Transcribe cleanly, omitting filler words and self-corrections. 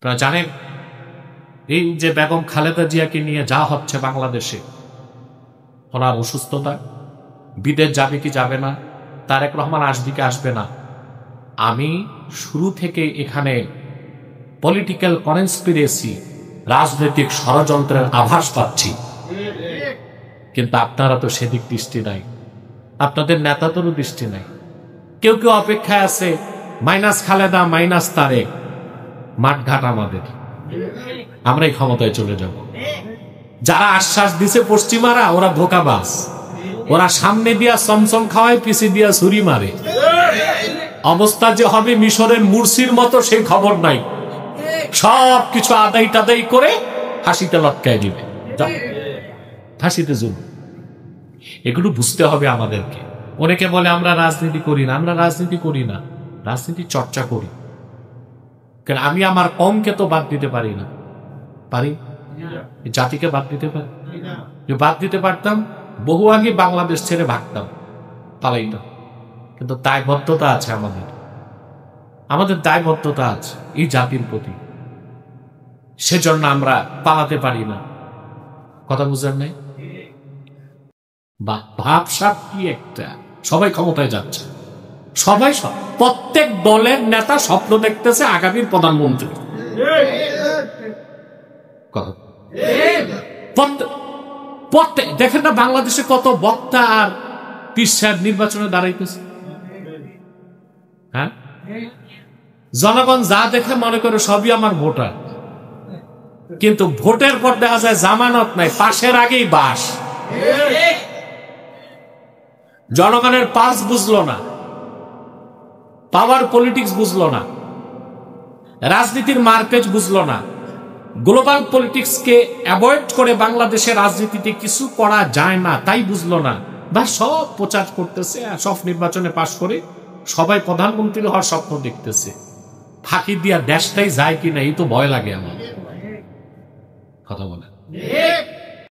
আপনারা জানেন এই যে বেগম খালেদা জিয়াকে নিয়ে যা হচ্ছে বাংলাদেশে, ওনার অসুস্থতা, বিদেশ যাবে কি যাবে না, তারেক রহমান আসবে কি আসবে না, আমি শুরু থেকে এখানে পলিটিক্যাল কনস্পিরেসি, রাজনৈতিক ষড়যন্ত্রের আভাস পাচ্ছি। কিন্তু আপনারা তো সেদিক দৃষ্টি নাই, আপনাদের নেতাদেরও দৃষ্টি নাই। কেউ কেউ অপেক্ষায় আছে মাইনাস খালেদা মাইনাস তারেক, মাঠঘাট আমাদের, আমরাই ক্ষমতায় চলে যাব। যারা আশ্বাস দিছে পশ্চিমারা, ওরা ধোঁকাবাজ, ওরা সামনে দিয়া চমচম খাওয়ায়, পিছিয়ে দিয়া ছুরি মারে। অবস্থা যে হবে মিশরের মুরসির মতো সেই খবর নাই, সব কিছু আদায় টাদাই করে ফাঁসিতে লটকায় দিবে, ফাঁসিতে জুল। এগুলো বুঝতে হবে আমাদেরকে। অনেকে বলে আমরা রাজনীতি করি না, আমরা রাজনীতি করি না, রাজনীতি চর্চা করি। কারণ আমি আমার কমকে তো বাদ দিতে পারি না, পারি? জাতিকে বাদ দিতে পারি? বাদ দিতে পারতাম বহু আগে বাংলাদেশ ছেড়ে ভাগতাম, পালাইতাম। কিন্তু দায়বদ্ধতা আছে আমাদের, আমাদের দায়বদ্ধতা আছে এই জাতির প্রতি, সেজন্য আমরা পালাতে পারি না। কথা বুঝেন নাই? ভাবসাব কি একটা, সবাই ক্ষমতায় যাচ্ছে, সবাই, প্রত্যেক দলের নেতা স্বপ্ন দেখতেছে আগামীর প্রধানমন্ত্রী। দেখেন না বাংলাদেশে কত বক্তা আর পীর সাহেব নির্বাচনে দাঁড়াইতেছে। হ্যাঁ, জনগণ যা দেখে মনে করে সবই আমার ভোটার, কিন্তু ভোটের পর দেখা যায় জামানত নাই, পাশের আগেই বাস। জনগণের পাস বুঝলো না, পাওয়ার পলিটিক্স বুঝলো না, রাজনীতির মার্কেট বুঝলো না, গ্লোবাল পলিটিক্সকে অ্যাভয়েড করে বাংলাদেশের রাজনীতিতে কিছু করা যায় না তাই বুঝলো না, বা সব প্রচার করতেছে, আর সব নির্বাচনে পাশ করে সবাই প্রধানমন্ত্রী হওয়ার স্বপ্ন দেখতেছে। ফাঁকি দিয়া দেশটাই যায় কিনা এই তো ভয় লাগে আমার। কথা বলে